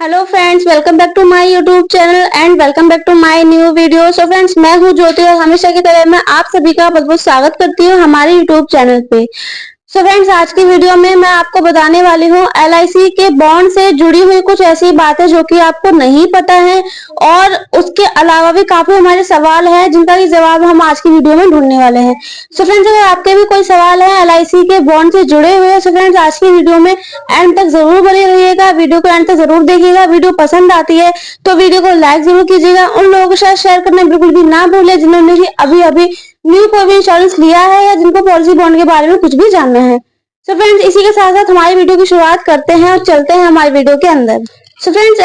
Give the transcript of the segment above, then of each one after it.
Hello friends, welcome back to my YouTube channel and welcome back to my new video. So friends, मैं हूं ज्योति और हमेशा की तरह मैं आप सभी का बहुत बहुत स्वागत करती हूं हमारे यूट्यूब चैनल पे। सो फ्रेंड्स, आज की वीडियो में मैं आपको बताने वाली हूँ एलआईसी के बॉन्ड से जुड़ी हुई कुछ ऐसी बातें जो कि आपको नहीं पता है और उसके अलावा भी काफी हमारे सवाल हैं जिनका भी जवाब हम आज की वीडियो में ढूंढने वाले हैं। सो फ्रेंड्स, अगर आपके भी कोई सवाल है एलआईसी के बॉन्ड से जुड़े हुए हैं, सो फ्रेंड्स आज की वीडियो में एंड तक जरूर बने रहिएगा। वीडियो को एंड तक जरूर देखिएगा। वीडियो पसंद आती है तो वीडियो को लाइक जरूर कीजिएगा। उन लोगों के साथ शेयर करना बिल्कुल भी ना भूले जिन्होंने भी अभी अभी न्यू कोई भी इंश्योरेंस लिया है या जिनको पॉलिसी बॉन्ड के बारे में कुछ भी जानना है। सो फ्रेंड्स, इसी के साथ साथ हमारी वीडियो की शुरुआत करते हैं और चलते हैं हमारी वीडियो के अंदर। सो फ्रेंड्स,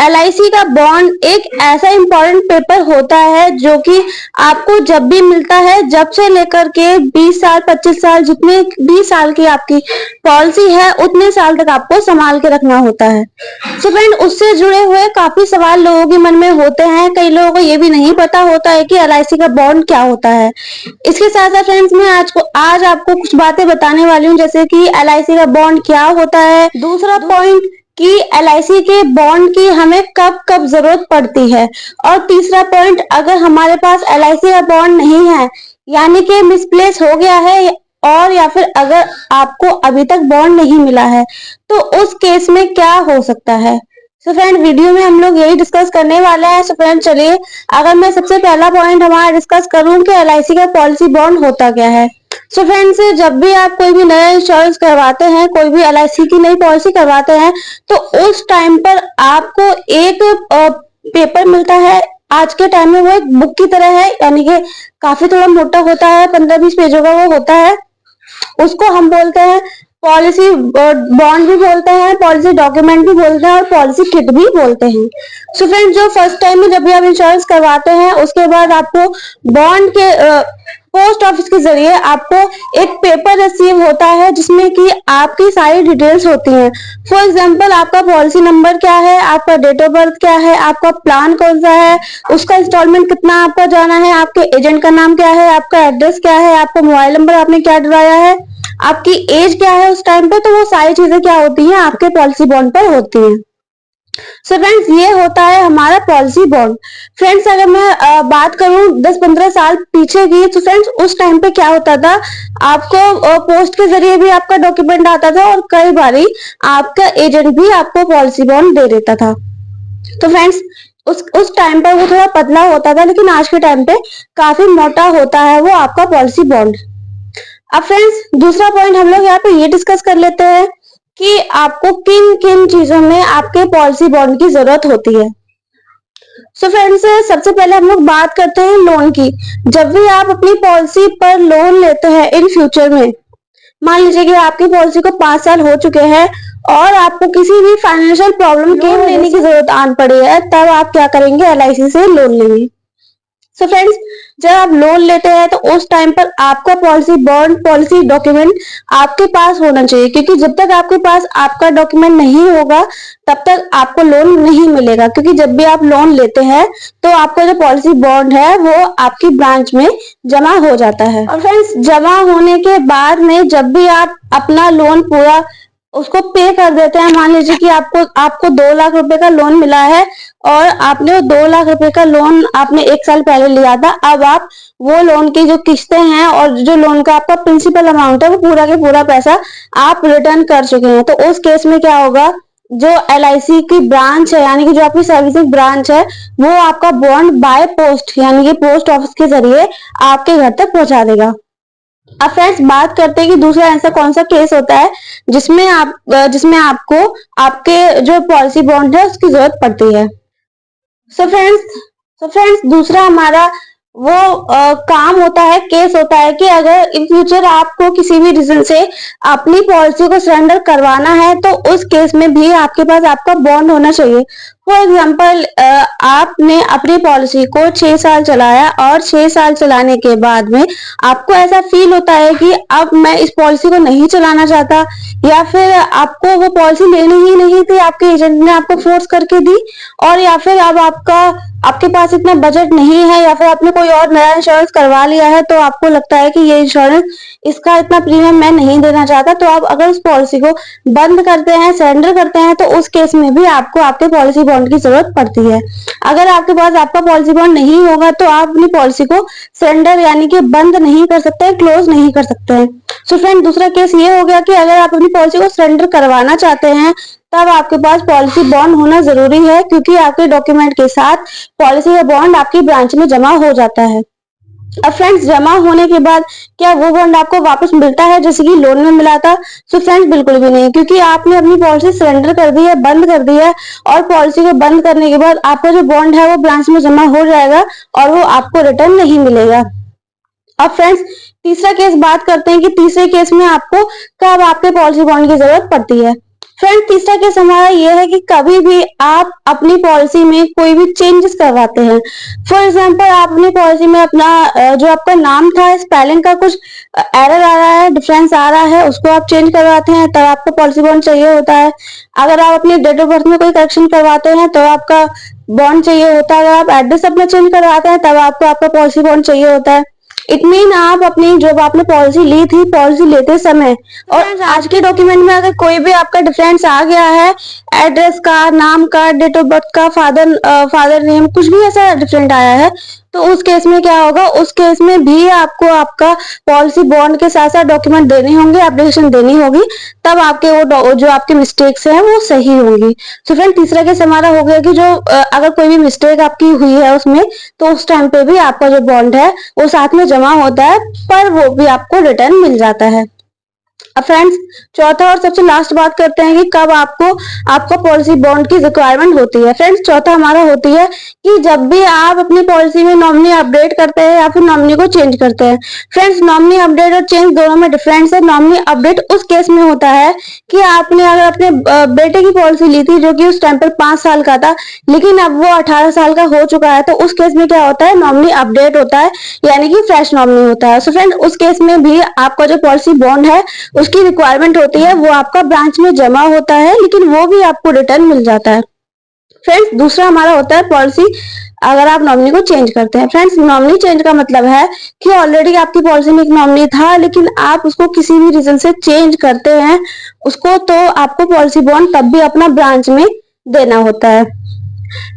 एलआईसी का बॉन्ड एक ऐसा इंपॉर्टेंट पेपर होता है जो कि आपको जब भी मिलता है, जब से लेकर के 20 साल 25 साल जितने 20 साल की आपकी पॉलिसी है उतने साल तक आपको संभाल के रखना होता है। सो फ्रेंड, उससे जुड़े हुए काफी सवाल लोगों के मन में होते हैं। कई लोगों को ये भी नहीं पता होता है कि एलआईसी का बॉन्ड क्या होता है। इसके साथ साथ फ्रेंड्स, मैं आज आपको कुछ बातें बताने वाली हूँ, जैसे कि एलआईसी का बॉन्ड क्या होता है। दूसरा पॉइंट कि एलआईसी के बॉन्ड की हमें कब कब जरूरत पड़ती है। और तीसरा पॉइंट, अगर हमारे पास एलआईसी का बॉन्ड नहीं है यानी कि मिसप्लेस हो गया है और या फिर अगर आपको अभी तक बॉन्ड नहीं मिला है तो उस केस में क्या हो सकता है। सो फ्रेंड, वीडियो में हम लोग यही डिस्कस करने वाले हैं। सो फ्रेंड, चलिए अगर मैं सबसे पहला पॉइंट हमारा डिस्कस करूं कि एलआईसी का पॉलिसी बॉन्ड होता क्या है। सो फ्रेंड्स, जब भी आप कोई भी नया इंश्योरेंस करवाते हैं, कोई भी एलआईसी की नई पॉलिसी करवाते हैं तो उस टाइम पर आपको एक पेपर मिलता है। आज के टाइम में वो एक बुक की तरह है, यानी कि काफी थोड़ा मोटा होता है, 15-20 पेजों का वो होता है। उसको हम बोलते हैं पॉलिसी बॉन्ड भी बोलते हैं, पॉलिसी डॉक्यूमेंट भी बोलते हैं और पॉलिसी किट भी बोलते हैं। सो फ्रेंड्स, जो फर्स्ट टाइम में जब भी आप इंश्योरेंस करवाते हैं उसके बाद आपको बॉन्ड के पोस्ट ऑफिस के जरिए आपको एक पेपर रिसीव होता है जिसमें कि आपकी सारी डिटेल्स होती हैं। फॉर एग्जांपल, आपका पॉलिसी नंबर क्या है, आपका डेट ऑफ बर्थ क्या है, आपका प्लान कौन सा है, उसका इंस्टॉलमेंट कितना आपका जाना है, आपके एजेंट का नाम क्या है, आपका एड्रेस क्या है, आपका मोबाइल नंबर आपने क्या डलवाया है, आपकी एज क्या है उस टाइम पे। तो वो सारी चीजें क्या होती हैं आपके पॉलिसी बॉन्ड पर होती हैं। सो फ्रेंड्स, ये होता है हमारा पॉलिसी बॉन्ड। फ्रेंड्स, अगर मैं बात करूं 10-15 साल पीछे की, तो फ्रेंड्स उस टाइम पे क्या होता था, आपको पोस्ट के जरिए भी आपका डॉक्यूमेंट आता था और कई बारी आपका एजेंट भी आपको पॉलिसी बॉन्ड दे देता था। तो फ्रेंड्स, उस टाइम पर वो थोड़ा पतला होता था, लेकिन आज के टाइम पे काफी मोटा होता है वो आपका पॉलिसी बॉन्ड। अब फ्रेंड्स, दूसरा पॉइंट हम लोग यहाँ पे ये डिस्कस कर लेते हैं कि आपको किन किन चीजों में आपके पॉलिसी बॉन्ड की जरूरत होती है। सो फ्रेंड्स, सबसे पहले हम लोग बात करते हैं लोन की। जब भी आप अपनी पॉलिसी पर लोन लेते हैं इन फ्यूचर में, मान लीजिए कि आपकी पॉलिसी को 5 साल हो चुके हैं और आपको किसी भी फाइनेंशियल प्रॉब्लम के लेने की जरूरत आन पड़ी है, तब आप क्या करेंगे, एलआईसी से लोन लेंगे। सो फ्रेंड्स, जब आप लोन लेते हैं तो उस टाइम पर आपका पॉलिसी बॉन्ड पॉलिसी डॉक्यूमेंट आपके पास होना चाहिए, क्योंकि जब तक आपके पास आपका डॉक्यूमेंट नहीं होगा तब तक आपको लोन नहीं मिलेगा। क्योंकि जब भी आप लोन लेते हैं तो आपका जो पॉलिसी बॉन्ड है वो आपकी ब्रांच में जमा हो जाता है। और फ्रेंड्स, जमा होने के बाद में जब भी आप अपना लोन पूरा उसको पे कर देते हैं, मान लीजिए कि आपको 2 लाख रुपए का लोन मिला है और आपने 2 लाख रुपए का लोन आपने 1 साल पहले लिया था। अब आप वो लोन की जो किस्तें हैं और जो लोन का आपका प्रिंसिपल अमाउंट है वो पूरा के पूरा पैसा आप रिटर्न कर चुके हैं। तो उस केस में क्या होगा, जो एलआईसी की ब्रांच है यानी कि जो आपकी सर्विसिंग ब्रांच है वो आपका बॉन्ड बाय पोस्ट यानी कि पोस्ट ऑफिस के जरिए आपके घर तक पहुंचा देगा। अब फ्रेंड्स, बात करते हैं कि दूसरा ऐसा कौन सा केस होता है जिसमें आपको आपके जो पॉलिसी बॉन्ड है उसकी जरूरत पड़ती है। सो फ्रेंड्स, दूसरा हमारा वो काम होता है, केस होता है कि अगर इन फ्यूचर आपको किसी भी रीजन से अपनी पॉलिसी को सरेंडर करवाना है तो उस केस में भी आपके पास आपका बॉन्ड होना चाहिए। फॉर एग्जाम्पल, आपने अपनी पॉलिसी को 6 साल चलाया और 6 साल चलाने के बाद में आपको ऐसा फील होता है कि अब मैं इस पॉलिसी को नहीं चलाना चाहता, या फिर आपको वो पॉलिसी लेनी ही नहीं थी, आपके एजेंट ने आपको फोर्स करके दी, और या फिर अब आपके पास इतना बजट नहीं है या फिर आपने कोई और नया इंश्योरेंस करवा लिया है, तो आपको लगता है कि ये इंश्योरेंस इसका इतना प्रीमियम मैं नहीं देना चाहता, तो आप अगर उस पॉलिसी को बंद करते हैं, सरेंडर करते हैं, तो उस केस में भी आपको आपके पॉलिसी बॉन्ड की जरूरत पड़ती है। अगर आपके पास आपका पॉलिसी बॉन्ड नहीं होगा तो आप अपनी पॉलिसी को सरेंडर यानी कि बंद नहीं कर सकते, क्लोज नहीं कर सकते हैं। सो फ्रेंड, दूसरा केस ये हो गया कि अगर आप अपनी पॉलिसी को सरेंडर करवाना चाहते हैं, तब आपके पास पॉलिसी बॉन्ड होना जरूरी है, क्योंकि आपके डॉक्यूमेंट के साथ पॉलिसी का बॉन्ड आपकी ब्रांच में जमा हो जाता है। अब फ्रेंड्स, जमा होने के बाद क्या वो बॉन्ड आपको वापस मिलता है जैसे कि लोन में मिला था? सो फ्रेंड्स, बिल्कुल भी नहीं, क्योंकि आपने अपनी पॉलिसी सरेंडर कर दी है, बंद कर दी है, और पॉलिसी को बंद करने के बाद आपका जो बॉन्ड है वो ब्रांच में जमा हो जाएगा और वो आपको रिटर्न नहीं मिलेगा। अब फ्रेंड्स, तीसरा केस बात करते हैं कि तीसरे केस में आपको कब आपके पॉलिसी बॉन्ड की जरूरत पड़ती है। फ्रेंड, तीसरा केस हमारा ये है कि कभी भी आप अपनी पॉलिसी में कोई भी चेंजेस करवाते हैं। फॉर एग्जांपल, आप अपनी पॉलिसी में अपना जो आपका नाम था, स्पेलिंग का कुछ एरर आ रहा है, डिफरेंस आ रहा है, उसको आप चेंज करवाते हैं, तब आपको पॉलिसी बॉन्ड चाहिए होता है। अगर आप अपनी डेट ऑफ बर्थ में कोई करेक्शन करवाते हैं तो आपका बॉन्ड चाहिए होता है। अगर आप एड्रेस अपना चेंज करवाते हैं तब आपको आपका पॉलिसी बॉन्ड चाहिए होता है। इट मीन आप अपनी जो आपने पॉलिसी ली थी, पॉलिसी लेते समय और आज के डॉक्यूमेंट में अगर कोई भी आपका डिफरेंस आ गया है, एड्रेस का, नाम का, डेट ऑफ बर्थ का, फादर नेम, कुछ भी ऐसा डिफरेंट आया है, तो उस केस में क्या होगा, उस केस में भी आपको आपका पॉलिसी बॉन्ड के साथ साथ डॉक्यूमेंट देने होंगे, एप्लीकेशन देनी होगी, तब आपके वो जो आपके मिस्टेक्स हैं वो सही होंगी। तो फ्रेंड, तीसरा केस हमारा हो गया कि जो अगर कोई भी मिस्टेक आपकी हुई है उसमें, तो उस टाइम पे भी आपका जो बॉन्ड है वो साथ में जमा होता है, पर वो भी आपको रिटर्न मिल जाता है। अब फ्रेंड्स, चौथा और सबसे लास्ट बात करते हैं कि कब आपको आपका पॉलिसी बॉन्ड की रिक्वायरमेंट होती है। फ्रेंड्स, चौथा हमारा होती है कि जब भी आप अपनी पॉलिसी में नॉमिनी अपडेट करते हैं या फिर नॉमिनी को चेंज करते हैं। फ्रेंड्स, नॉमिनी अपडेट और चेंज दोनों में डिफरेंस है। नॉमिनी अपडेट उस केस में होता है कि आपने अगर अपने बेटे की पॉलिसी ली थी जो कि उस टाइम पर 5 साल का था, लेकिन अब वो 18 साल का हो चुका है, तो उस केस में क्या होता है, नॉमिनी अपडेट होता है, यानी कि फ्रेश नॉमिनी होता है। सो फ्रेंड, उस केस में भी आपका जो पॉलिसी बॉन्ड है उसकी रिक्वायरमेंट होती है, वो आपका ब्रांच में जमा होता है, लेकिन वो भी आपको रिटर्न मिल जाता है। फ्रेंड्स, दूसरा हमारा होता है पॉलिसी अगर आप नॉमिनी को चेंज करते हैं। फ्रेंड्स, नॉमिनी चेंज का मतलब है कि ऑलरेडी आपकी पॉलिसी में एक नॉमिनी था, लेकिन आप उसको किसी भी रीजन से चेंज करते हैं उसको, तो आपको पॉलिसी बॉन्ड तब भी अपना ब्रांच में देना होता है।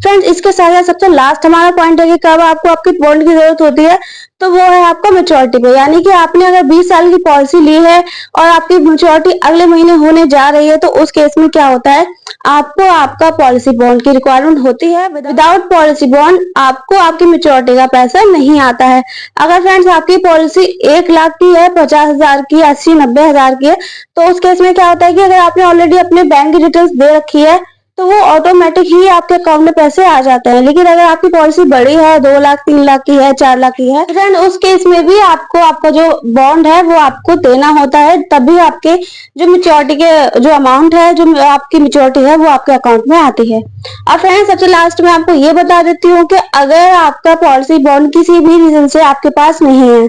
फ्रेंड्स, इसके साथ साथ सबसे लास्ट हमारा पॉइंट है कि कब आपको आपकी बॉन्ड की जरूरत होती है, तो वो है आपका मैच्योरिटी पे। यानी कि आपने अगर 20 साल की पॉलिसी ली है और आपकी मैच्योरिटी अगले महीने होने जा रही है, तो उस केस में क्या होता है, आपको आपका पॉलिसी बॉन्ड की रिक्वायरमेंट होती है। विदाउट पॉलिसी बॉन्ड आपको आपकी मैच्योरिटी का पैसा नहीं आता है। अगर फ्रेंड्स आपकी पॉलिसी 1 लाख की है, 50,000 की, 80-90,000 की है, तो उस केस में क्या होता है कि अगर आपने ऑलरेडी अपने बैंक की डिटेल्स दे रखी है, तो वो ऑटोमेटिक ही आपके अकाउंट में पैसे आ जाते हैं। लेकिन अगर आपकी पॉलिसी बड़ी है, 2 लाख, 3 लाख की है, 4 लाख की है, फ्रेंड, उस केस में भी आपको आपका जो बॉन्ड है वो आपको देना होता है, तभी आपके जो मैच्योरिटी के जो अमाउंट है, जो आपकी मैच्योरिटी है, वो आपके अकाउंट में आती है। अब फ्रेंड, सबसे लास्ट में आपको ये बता देती हूँ कि अगर आपका पॉलिसी बॉन्ड किसी भी रीजन से आपके पास नहीं है,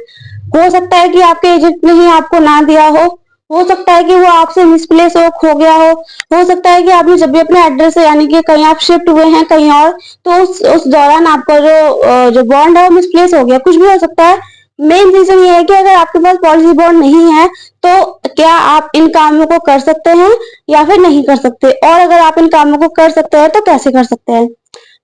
हो सकता है कि आपके एजेंट ने ही आपको ना दिया हो सकता है कि वो आपसे मिसप्लेस खो गया हो सकता है कि आपने जब भी अपने एड्रेस से यानी कि कहीं आप शिफ्ट हुए हैं कहीं और, तो उस दौरान आपका जो बॉन्ड है वो मिसप्लेस हो गया, कुछ भी हो सकता है। मेन रीजन ये है कि अगर आपके पास पॉलिसी बॉन्ड नहीं है, तो क्या आप इन कामों को कर सकते हैं या फिर नहीं कर सकते, और अगर आप इन कामों को कर सकते हैं तो कैसे कर सकते हैं।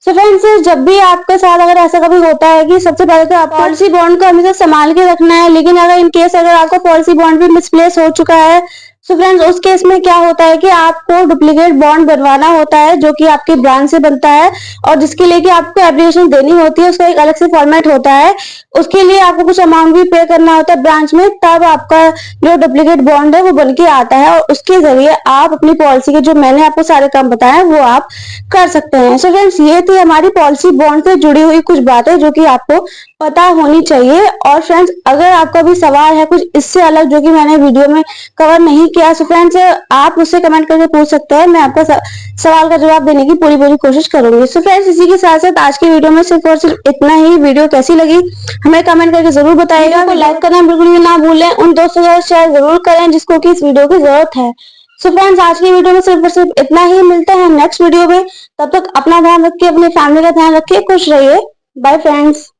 सो फ्रेंड्स, जब भी आपके साथ अगर ऐसा कभी होता है कि सबसे पहले तो आप पॉलिसी बॉन्ड को हमेशा संभाल के रखना है, लेकिन अगर इन केस अगर आपका पॉलिसी बॉन्ड भी मिसप्लेस हो चुका है, सो फ्रेंड्स उस केस में क्या होता है कि आपको डुप्लीकेट बॉन्ड बनवाना होता है, जो कि आपके ब्रांच से बनता है और जिसके लिए कि आपको एप्लीकेशन देनी होती है, उसका एक अलग से फॉर्मेट होता है, उसके लिए आपको कुछ अमाउंट भी पे करना होता है ब्रांच में, तब आपका जो डुप्लीकेट बॉन्ड है वो बन के आता है और उसके जरिए आप अपनी पॉलिसी के जो मैंने आपको सारे काम बताए वो आप कर सकते हैं। सो फ्रेंड्स, ये थी हमारी पॉलिसी बॉन्ड से जुड़ी हुई कुछ बातें जो कि आपको पता होनी चाहिए। और फ्रेंड्स, अगर आपका भी सवाल है कुछ इससे अलग जो कि मैंने वीडियो में कवर नहीं किया, सो फ्रेंड्स आप मुझसे कमेंट करके पूछ सकते हैं, मैं आपका सवाल का जवाब देने की पूरी कोशिश करूंगी। सो फ्रेंड्स, इसी के साथ साथ आज की वीडियो में सिर्फ और सिर्फ इतना ही। वीडियो कैसी लगी हमें कमेंट करके जरूर बताइएगा, लाइक करना बिल्कुल भी ना भूलें, उन दोस्तों के साथ शेयर जरूर करें जिसको कि इस वीडियो की जरूरत है। सो फ्रेंड्स, आज की वीडियो में सिर्फ और सिर्फ इतना ही। मिलते हैं नेक्स्ट वीडियो में। तब तक अपना ध्यान रखिए, अपनी फैमिली का ध्यान रखिए, खुश रहिए। Bye friends.